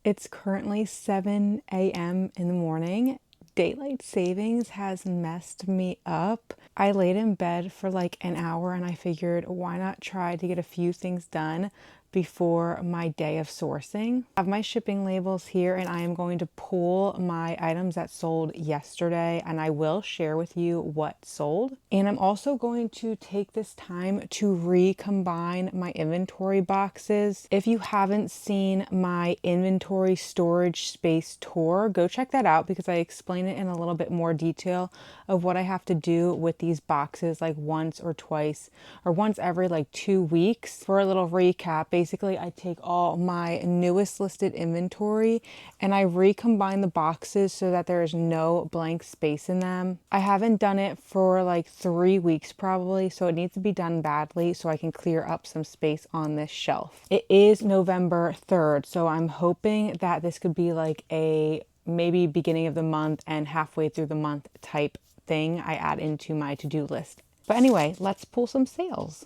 It's currently 7 a.m. in the morning. Daylight savings has messed me up. I laid in bed for like an hour and I figured, why not try to get a few things done before my day of sourcing. I have my shipping labels here and I am going to pull my items that sold yesterday and I will share with you what sold. And I'm also going to take this time to recombine my inventory boxes. If you haven't seen my inventory storage space tour, go check that out because I explain it in a little bit more detail of what I have to do with these boxes like once or twice or once every like 2 weeks. For a little recap, basically I take all my newest listed inventory and I recombine the boxes so that there is no blank space in them. I haven't done it for like 3 weeks probably, so it needs to be done badly so I can clear up some space on this shelf. It is November 3rd, so I'm hoping that this could be like a maybe beginning of the month and halfway through the month type thing I add into my to-do list. But anyway, let's pull some sales.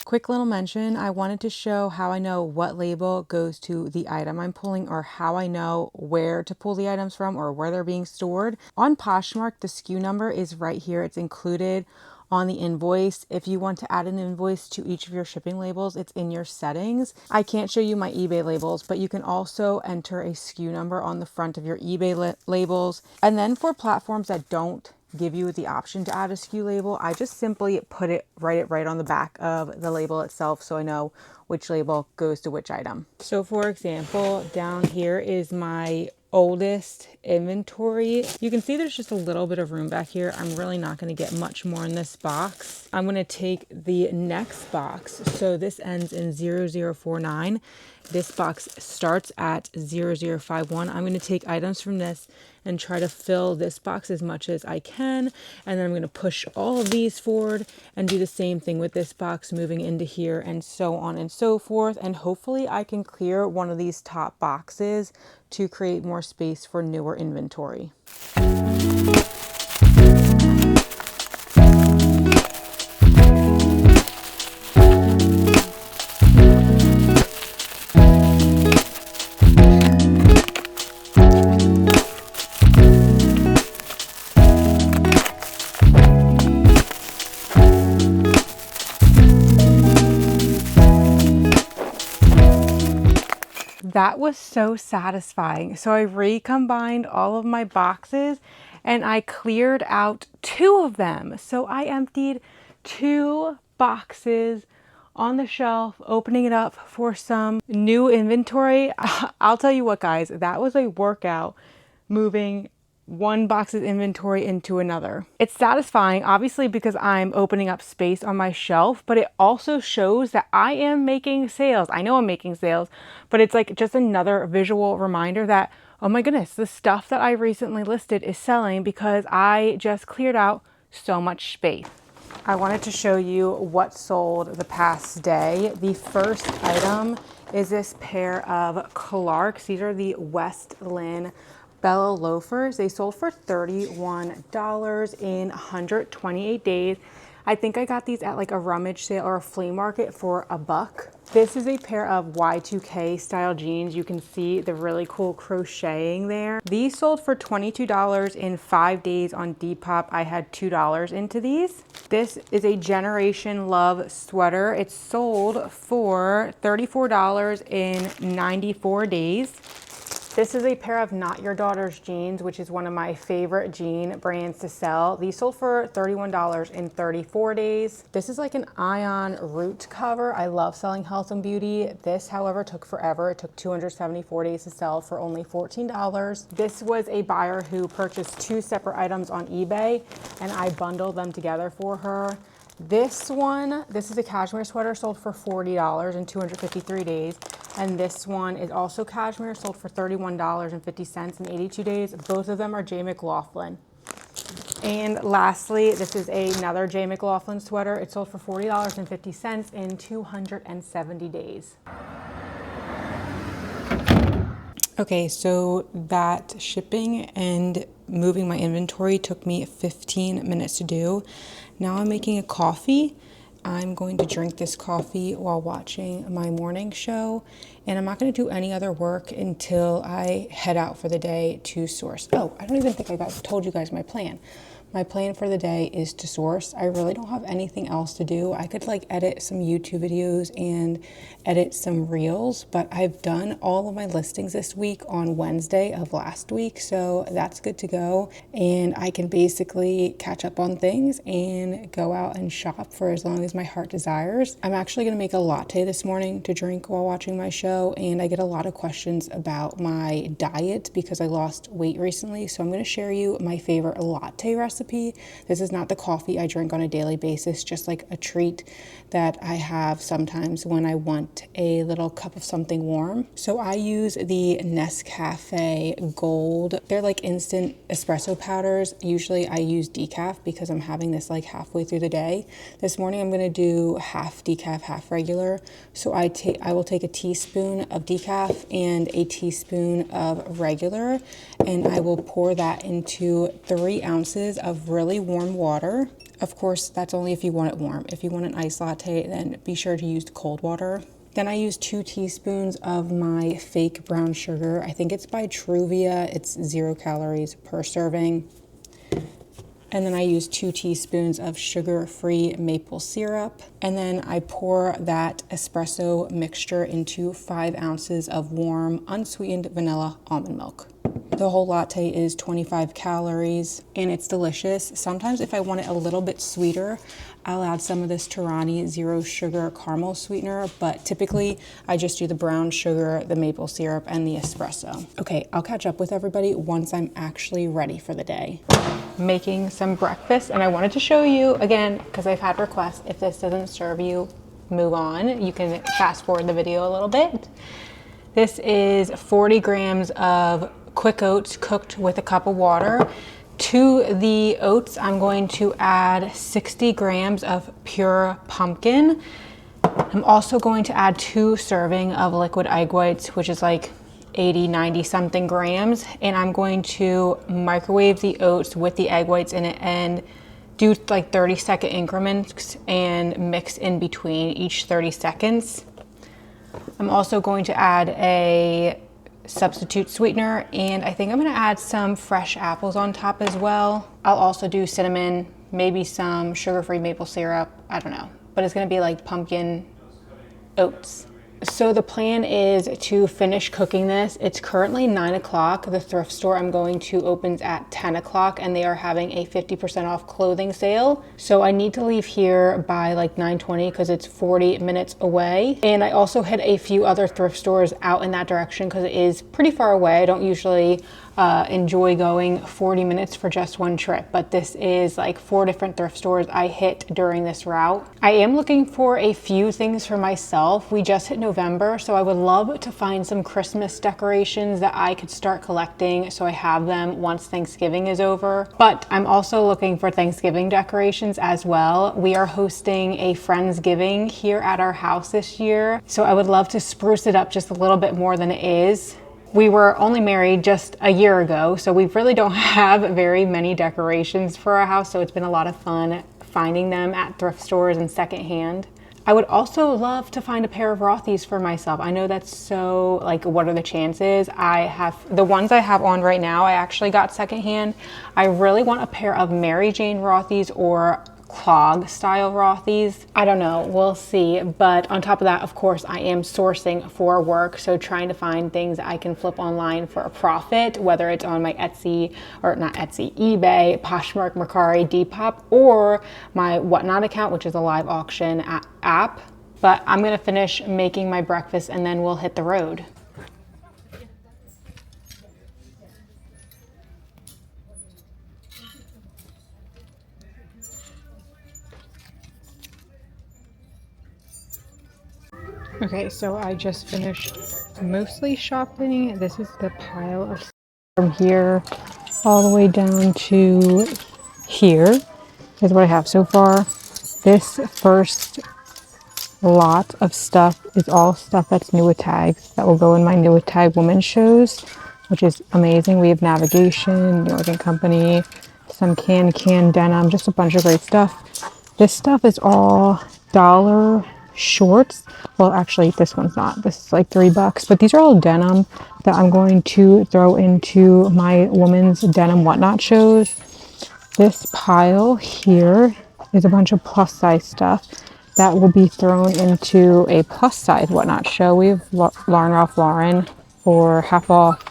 Quick little mention, I wanted to show how I know what label goes to the item I'm pulling or how I know where to pull the items from or where they're being stored. On Poshmark, the SKU number is right here. It's included on the invoice. If you want to add an invoice to each of your shipping labels, it's in your settings. I can't show you my eBay labels, but you can also enter a SKU number on the front of your eBay labels. And then for platforms that don't give you the option to add a SKU label, I just simply write it right on the back of the label itself so I know which label goes to which item. So for example, down here is my oldest inventory. You can see there's just a little bit of room back here. I'm really not going to get much more in this box. I'm going to take the next box. So this ends in 0049. This box starts at 0051. I'm going to take items from this and try to fill this box as much as I can. And then I'm going to push all of these forward and do the same thing with this box moving into here and so on and so forth. And hopefully I can clear one of these top boxes to create more space for newer inventory. That was so satisfying. So I recombined all of my boxes and I cleared out 2 of them. So I emptied 2 boxes on the shelf, opening it up for some new inventory. I'll tell you what, guys, that was a workout moving one box's inventory into another. It's satisfying, obviously, because I'm opening up space on my shelf, but it also shows that I am making sales. I know I'm making sales, but it's like just another visual reminder that, oh my goodness, the stuff that I recently listed is selling because I just cleared out so much space. I wanted to show you what sold the past day. The first item is this pair of Clarks. These are the West Lynn Bellow loafers. They sold for $31 in 128 days. I think I got these at like a rummage sale or a flea market for $1. This is a pair of Y2K style jeans. You can see the really cool crocheting there. These sold for $22 in 5 days on Depop. I had $2 into these. This is a Generation Love sweater. It sold for $34 in 94 days. This is a pair of Not Your Daughter's jeans, which is one of my favorite jean brands to sell. These sold for $31 in 34 days. This is like an Ion Root cover. I love selling health and beauty. This, however, took forever. It took 274 days to sell for only $14. This was a buyer who purchased 2 separate items on eBay, and I bundled them together for her. This is a cashmere sweater, sold for $40 in 253 days. And this one is also cashmere, sold for $31.50 in 82 days. Both of them are J. McLaughlin. And lastly, this is another J. McLaughlin sweater. It sold for $40.50 in 270 days. Okay, so that shipping and moving my inventory took me 15 minutes to do. Now I'm making a coffee. I'm going to drink this coffee while watching my morning show, and I'm not going to do any other work until I head out for the day to source. Oh, I don't even think I told you guys my plan. My plan for the day is to source. I really don't have anything else to do. I could like edit some YouTube videos and edit some reels, but I've done all of my listings this week on Wednesday of last week, so that's good to go. And I can basically catch up on things and go out and shop for as long as my heart desires. I'm actually gonna make a latte this morning to drink while watching my show, and I get a lot of questions about my diet because I lost weight recently, so I'm gonna share you my favorite latte recipe. This is not the coffee I drink on a daily basis, just like a treat that I have sometimes when I want a little cup of something warm. So I use the Nescafe Gold. They're like instant espresso powders. Usually I use decaf because I'm having this like halfway through the day. This morning I'm gonna do half decaf, half regular. So I will take a teaspoon of decaf and a teaspoon of regular, and I will pour that into 3 ounces of really warm water. Of course, that's only if you want it warm. If you want an iced latte, then be sure to use cold water. Then I use 2 teaspoons of my fake brown sugar. I think it's by Truvia. It's 0 calories per serving. And then I use 2 teaspoons of sugar-free maple syrup. And then I pour that espresso mixture into 5 ounces of warm, unsweetened vanilla almond milk. The whole latte is 25 calories and it's delicious. Sometimes if I want it a little bit sweeter, I'll add some of this Torani 0 sugar caramel sweetener, but typically I just do the brown sugar, the maple syrup, and the espresso. Okay, I'll catch up with everybody once I'm actually ready for the day. Making some breakfast, and I wanted to show you again, because I've had requests, if this doesn't serve you, move on. You can fast forward the video a little bit. This is 40 grams of quick oats cooked with a cup of water. To the oats, I'm going to add 60 grams of pure pumpkin. I'm also going to add 2 serving of liquid egg whites, which is like 80, 90 something grams. And I'm going to microwave the oats with the egg whites in it and do like 30-second increments and mix in between each 30 seconds. I'm also going to add a substitute sweetener, and I think I'm gonna add some fresh apples on top as well. I'll also do cinnamon, maybe some sugar-free maple syrup, I don't know, but it's gonna be like pumpkin oats. So the plan is to finish cooking this. It's currently 9 o'clock. The thrift store I'm going to opens at 10 o'clock, and they are having a 50% off clothing sale. So I need to leave here by like 9:20 because it's 40 minutes away. And I also hit a few other thrift stores out in that direction because it is pretty far away. I don't usually enjoy going 40 minutes for just one trip, but this is like 4 different thrift stores I hit during this route. I am looking for a few things for myself. We just hit November, so I would love to find some Christmas decorations that I could start collecting so I have them once Thanksgiving is over. But I'm also looking for Thanksgiving decorations as well. We are hosting a Friendsgiving here at our house this year, so I would love to spruce it up just a little bit more than it is. We were only married just a year ago, so we really don't have very many decorations for our house, so it's been a lot of fun finding them at thrift stores and secondhand. I would also love to find a pair of Rothy's for myself. I know that's so, like, what are the chances? The ones I have on right now, I actually got secondhand. I really want a pair of Mary Jane Rothy's or clog style Rothy's. I don't know, we'll see. But on top of that, of course, I am sourcing for work, so trying to find things I can flip online for a profit, whether it's on my Etsy, or not Etsy, eBay, Poshmark, Mercari, Depop, or my Whatnot account, which is a live auction app. But I'm gonna finish making my breakfast and then we'll hit the road. Okay, so I just finished mostly shopping. This is the pile of stuff from here all the way down to here is what I have so far. This first lot of stuff is all stuff that's new with tags that will go in my new with tag woman shows. which is amazing. We have Navigation, Northern Company, some can denim, just a bunch of great stuff. This stuff is all dollar shorts. Well, actually, this one's not. This is like $3, but these are all denim that I'm going to throw into my women's denim whatnot shows. This pile here is a bunch of plus size stuff that will be thrown into a plus size whatnot show. We have Lauren Ralph Lauren for half off.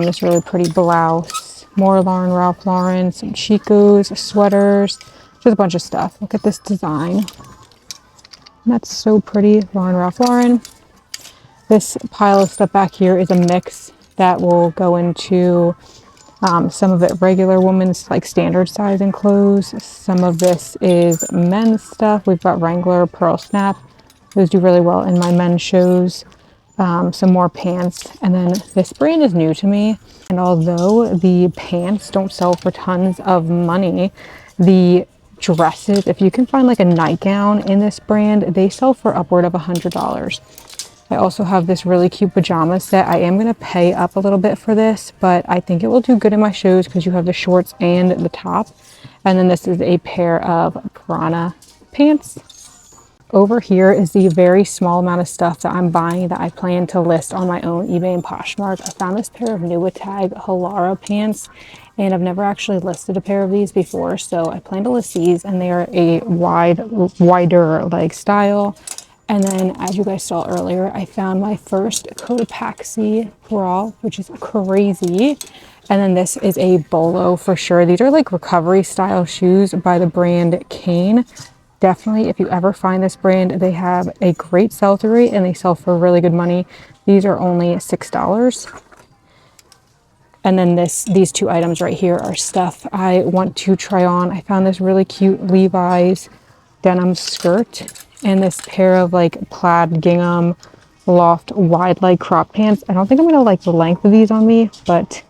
This really pretty blouse. More Lauren Ralph Lauren, some Chicos, sweaters, just a bunch of stuff. Look at this design. That's so pretty. Lauren Ralph Lauren. This pile of stuff back here is a mix that will go into some of it regular women's like standard size and clothes. Some of this is men's stuff. We've got Wrangler, Pearl Snap. Those do really well in my men's shows. Some more pants. And then this brand is new to me. And although the pants don't sell for tons of money, the dresses, if you can find like a nightgown in this brand, they sell for upward of $100. I also have this really cute pajama set. I am going to pay up a little bit for this, but I think it will do good in my shows because you have the shorts and the top. And then this is a pair of Piranha pants. Over here is the very small amount of stuff that I'm buying that I plan to list on my own eBay and Poshmark. I found this pair of Nuitag Halara pants, and I've never actually listed a pair of these before, so I plan to list these, and they are a wider leg style. And then, as you guys saw earlier, I found my first Cotopaxi bra, which is crazy. And then this is a bolo for sure. These are like recovery style shoes by the brand Kane. Definitely, if you ever find this brand, they have a great sell-through rate and they sell for really good money. These are only $6. And then these two items right here are stuff I want to try on. I found this really cute Levi's denim skirt and this pair of like plaid gingham loft wide leg crop pants. I don't think I'm gonna like the length of these on me, but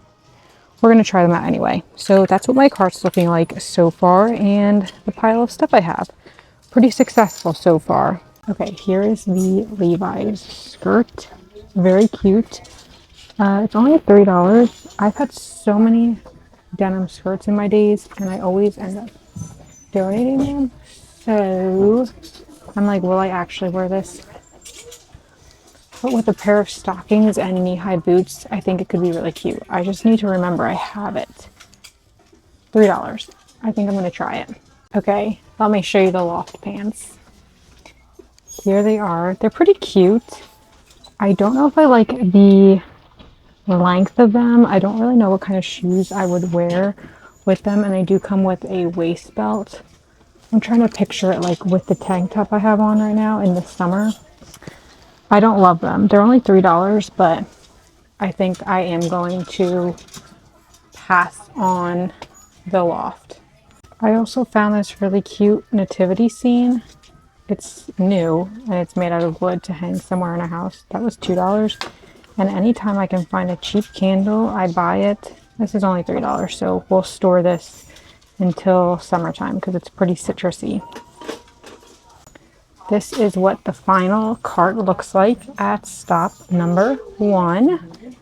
we're gonna try them out anyway. So that's what my cart's looking like so far, and the pile of stuff I have. Pretty successful so far. Okay, here is the Levi's skirt. Very cute. It's only $3. I've had so many denim skirts in my days, and I always end up donating them. So I'm like, will I actually wear this? But with a pair of stockings and knee-high boots, I think it could be really cute. I just need to remember I have it. $3. I think I'm gonna try it. Okay, let me show you the loft pants. Here they are. They're pretty cute. I don't know if I like the length of them. I don't really know what kind of shoes I would wear with them, and they do come with a waist belt. I'm trying to picture it like with the tank top I have on right now in the summer. I don't love them. They're only $3, but I think I am going to pass on the loft. I also found this really cute nativity scene. It's new and it's made out of wood to hang somewhere in a house. That was $2. And anytime I can find a cheap candle, I buy it. This is only $3, so we'll store this until summertime because it's pretty citrusy. This is what the final cart looks like at stop number 1.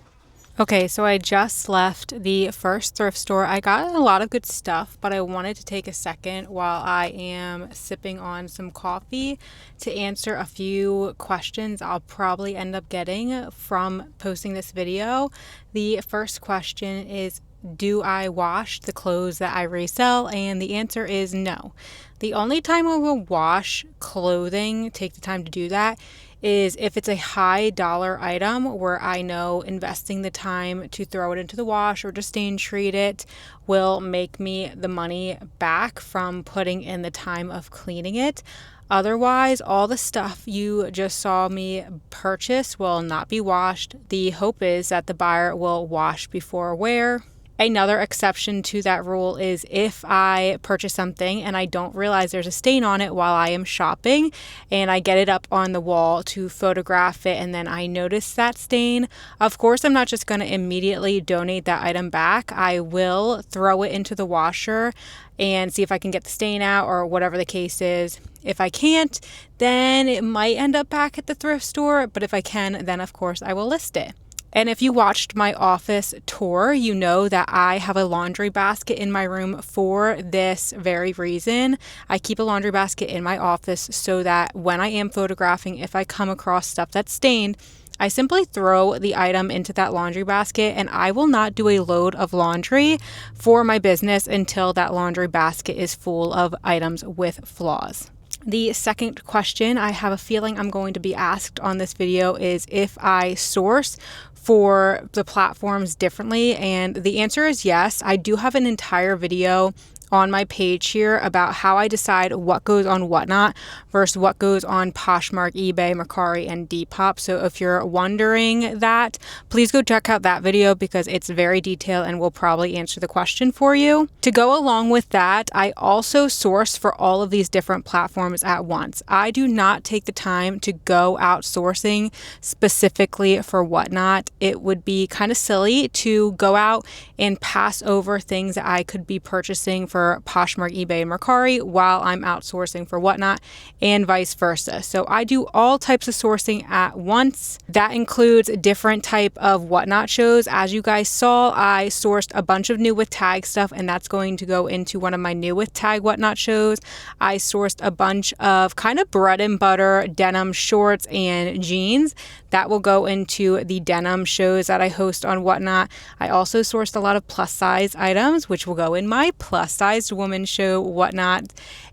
Okay, so I just left the first thrift store. I got a lot of good stuff, but I wanted to take a second while I am sipping on some coffee to answer a few questions I'll probably end up getting from posting this video. The first question is, do I wash the clothes that I resell? And the answer is no. The only time I will wash clothing, take the time to do that, is if it's a high dollar item where I know investing the time to throw it into the wash or to stain treat it will make me the money back from putting in the time of cleaning it. Otherwise, all the stuff you just saw me purchase will not be washed. The hope is that the buyer will wash before wear. Another exception to that rule is if I purchase something and I don't realize there's a stain on it while I am shopping and I get it up on the wall to photograph it and then I notice that stain. Of course, I'm not just going to immediately donate that item back. I will throw it into the washer and see if I can get the stain out or whatever the case is. If I can't, then it might end up back at the thrift store, but if I can, then of course I will list it. And if you watched my office tour, you know that I have a laundry basket in my room for this very reason. I keep a laundry basket in my office so that when I am photographing, if I come across stuff that's stained, I simply throw the item into that laundry basket, and I will not do a load of laundry for my business until that laundry basket is full of items with flaws. The second question I have a feeling I'm going to be asked on this video is if I source for the platforms differently, and the answer is yes. I do have an entire video on my page here about how I decide what goes on Whatnot versus what goes on Poshmark, eBay, Mercari, and Depop. So if you're wondering that, please go check out that video because it's very detailed and will probably answer the question for you. To go along with that, I also source for all of these different platforms at once. I do not take the time to go out sourcing specifically for Whatnot. It would be kind of silly to go out and pass over things that I could be purchasing for Poshmark, eBay, and Mercari while I'm outsourcing for Whatnot, and vice versa. So I do all types of sourcing at once. That includes different type of Whatnot shows. As you guys saw, I sourced a bunch of new with tag stuff, and that's going to go into one of my new with tag Whatnot shows. I sourced a bunch of kind of bread and butter denim shorts and jeans. That will go into the denim shows that I host on Whatnot. I also sourced a lot of plus size items, which will go in my plus size woman show Whatnot.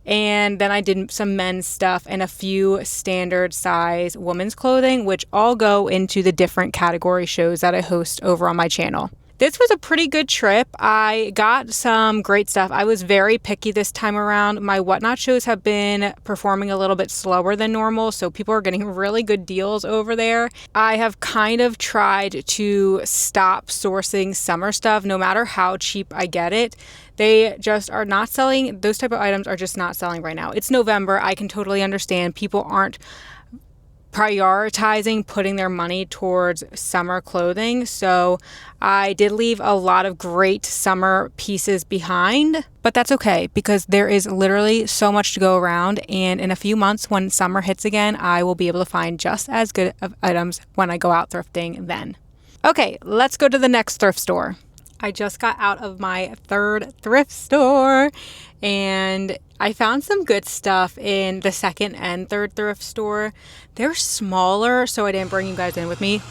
And then I did some men's stuff and a few standard size women's clothing, which all go into the different category shows that I host over on my channel. This was a pretty good trip. I got some great stuff. I was very picky this time around. My Whatnot shows have been performing a little bit slower than normal, so people are getting really good deals over there. I have kind of tried to stop sourcing summer stuff, no matter how cheap I get it. They just are not selling. Those type of items are just not selling right now. It's November. I can totally understand people aren't prioritizing putting their money towards summer clothing. So I did leave a lot of great summer pieces behind, but that's okay because there is literally so much to go around. And in a few months when summer hits again, I will be able to find just as good of items when I go out thrifting then. Okay, let's go to the next thrift store. I just got out of my third thrift store and I found some good stuff in the second and third thrift store. They're smaller, so I didn't bring you guys in with me.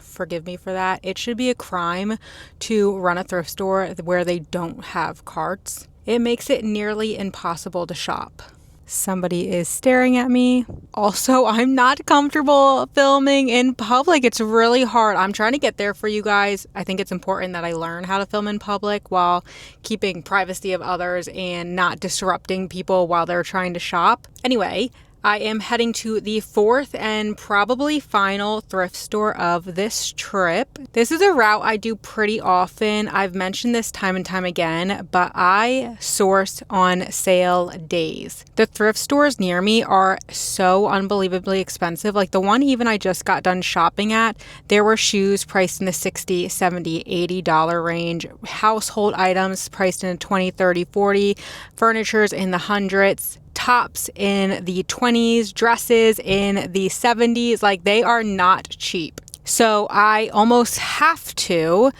Forgive me for that. It should be a crime to run a thrift store where they don't have carts. It makes it nearly impossible to shop. Somebody is staring at me. Also, I'm not comfortable filming in public. It's really hard. I'm trying to get there for you guys. I think it's important that I learn how to film in public while keeping privacy of others and not disrupting people while they're trying to shop. Anyway, I am heading to the fourth and probably final thrift store of this trip. This is a route I do pretty often. I've mentioned this time and time again, but I source on sale days. The thrift stores near me are so unbelievably expensive. Like the one even I just got done shopping at, there were shoes priced in the $60, $70, $80 range, household items priced in the $20, $30, $40, furnitures in the hundreds, tops in the 20s, dresses in the 70s. Like they are not cheap. So I almost have to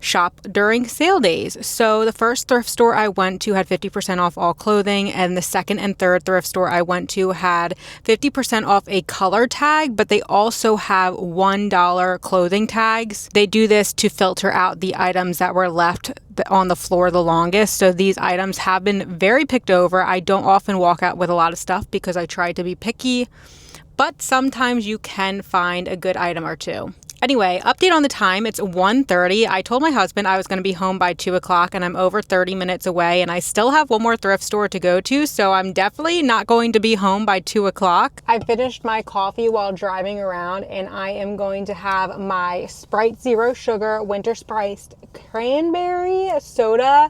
shop during sale days. So the first thrift store I went to had 50% off all clothing, and the second and third thrift store I went to had 50% off a color tag, but they also have $1 clothing tags. They do this to filter out the items that were left on the floor the longest. So these items have been very picked over. I don't often walk out with a lot of stuff because I try to be picky, but sometimes you can find a good item or two. Anyway, update on the time. It's 1:30. I told my husband I was going to be home by 2 o'clock and I'm over 30 minutes away and I still have one more thrift store to go to. So I'm definitely not going to be home by 2 o'clock. I finished my coffee while driving around and I am going to have my Sprite Zero Sugar Winter Spiced Cranberry Soda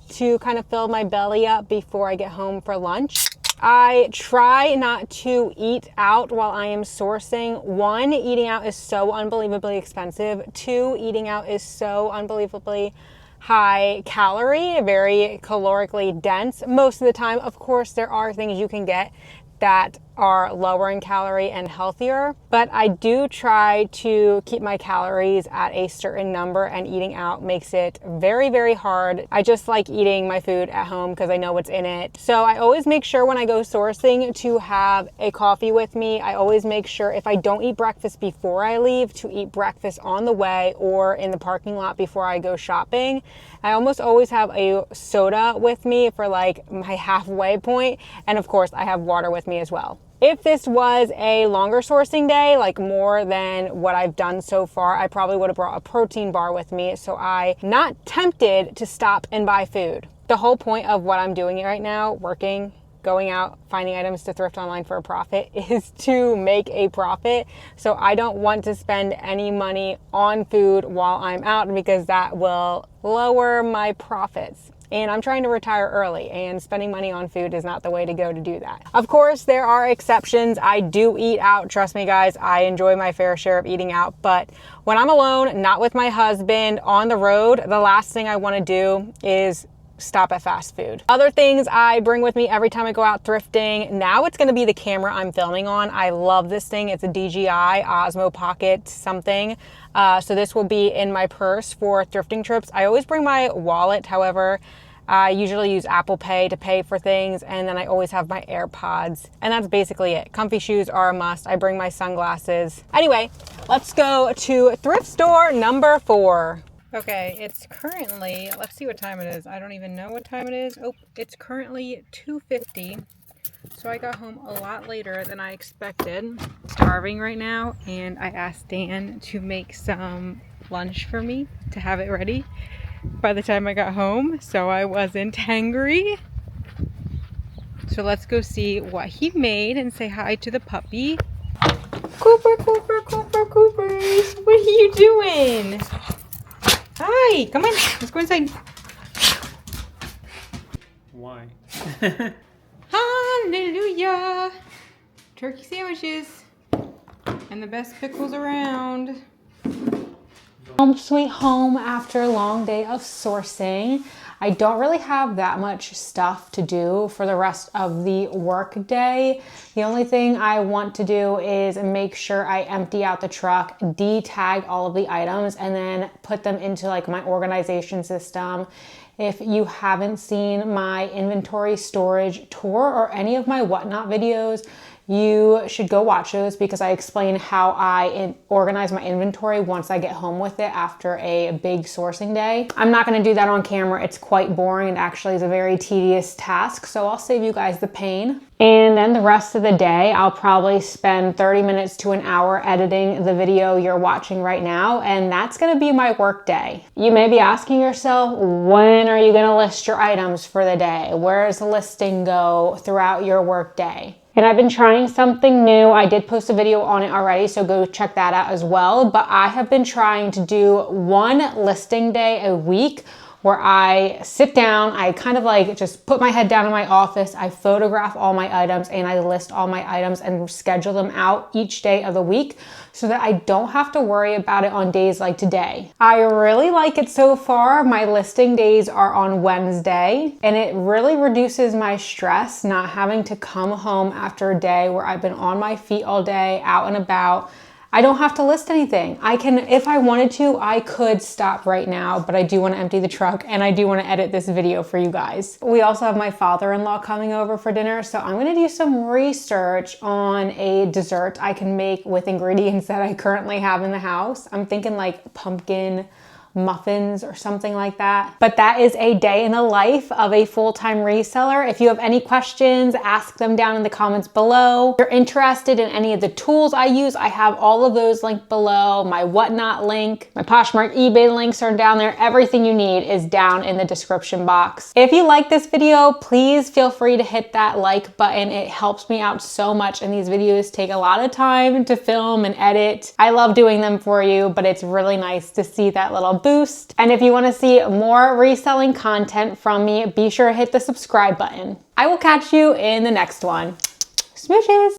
to kind of fill my belly up before I get home for lunch. I try not to eat out while I am sourcing. One, eating out is so unbelievably expensive. Two, eating out is so unbelievably high calorie, very calorically dense most of the time. Of course, there are things you can get that are lower in calorie and healthier, but I do try to keep my calories at a certain number, and eating out makes it very, very hard. I just like eating my food at home because I know what's in it. So I always make sure when I go sourcing to have a coffee with me. I always make sure if I don't eat breakfast before I leave, to eat breakfast on the way or in the parking lot before I go shopping. I almost always have a soda with me for like my halfway point, and of course I have water with me as well. If this was a longer sourcing day, like more than what I've done so far, I probably would have brought a protein bar with me so I'm not tempted to stop and buy food. The whole point of what I'm doing right now, working, going out, finding items to thrift online for a profit, is to make a profit. So I don't want to spend any money on food while I'm out because that will lower my profits. And I'm trying to retire early, and spending money on food is not the way to go to do that. Of course, there are exceptions. I do eat out. Trust me, guys, I enjoy my fair share of eating out. But when I'm alone, not with my husband, on the road, the last thing I want to do is stop at fast food. Other things I bring with me every time I go out thrifting. Now it's going to be the camera I'm filming on. I love this thing. It's a DJI Osmo Pocket something. So this will be in my purse for thrifting trips. I always bring my wallet. However, I usually use Apple Pay to pay for things, and then I always have my AirPods, and that's basically it. Comfy shoes are a must. I bring my sunglasses. Anyway, let's go to thrift store number 4. Okay, it's currently, let's see what time it is. I don't even know what time it is. Oh, it's currently 2:50. So I got home a lot later than I expected. Starving right now, and I asked Dan to make some lunch for me to have it ready by the time I got home, so I wasn't hungry. So let's go see what he made and say hi to the puppy. Cooper, Cooper, Cooper, Coopers, what are you doing? Hi, come on, let's go inside. Why? Hallelujah! Turkey sandwiches and the best pickles around. Home sweet home after a long day of sourcing. I don't really have that much stuff to do for the rest of the work day. The only thing I want to do is make sure I empty out the truck, de-tag all of the items, and then put them into like my organization system. If you haven't seen my inventory storage tour or any of my whatnot videos, you should go watch those because I explain how I organize my inventory once I get home with it after a big sourcing day. I'm not going to do that on camera. It's quite boring. It actually is a very tedious task, so I'll save you guys the pain. And then the rest of the day, I'll probably spend 30 minutes to an hour editing the video you're watching right now, and that's going to be my work day. You may be asking yourself, when are you going to list your items for the day? Where does the listing go throughout your work day? And I've been trying something new. I did post a video on it already, so go check that out as well. But I have been trying to do one listing day a week where I sit down, I kind of like just put my head down in my office, I photograph all my items, and I list all my items and schedule them out each day of the week so that I don't have to worry about it on days like today. I really like it so far. My listing days are on Wednesday, and it really reduces my stress not having to come home after a day where I've been on my feet all day, out and about. I don't have to list anything. I can, if I wanted to, I could stop right now, but I do want to empty the truck and I do want to edit this video for you guys. We also have my father-in-law coming over for dinner, so I'm going to do some research on a dessert I can make with ingredients that I currently have in the house. I'm thinking like pumpkin muffins or something like that. But that is a day in the life of a full-time reseller. If you have any questions, ask them down in the comments below. If you're interested in any of the tools I use, I have all of those linked below. My whatnot link, my Poshmark eBay links are down there. Everything you need is down in the description box. If you like this video, please feel free to hit that like button. It helps me out so much, and these videos take a lot of time to film and edit. I love doing them for you, but it's really nice to see that little boost. And if you want to see more reselling content from me, be sure to hit the subscribe button. I will catch you in the next one. Smooches!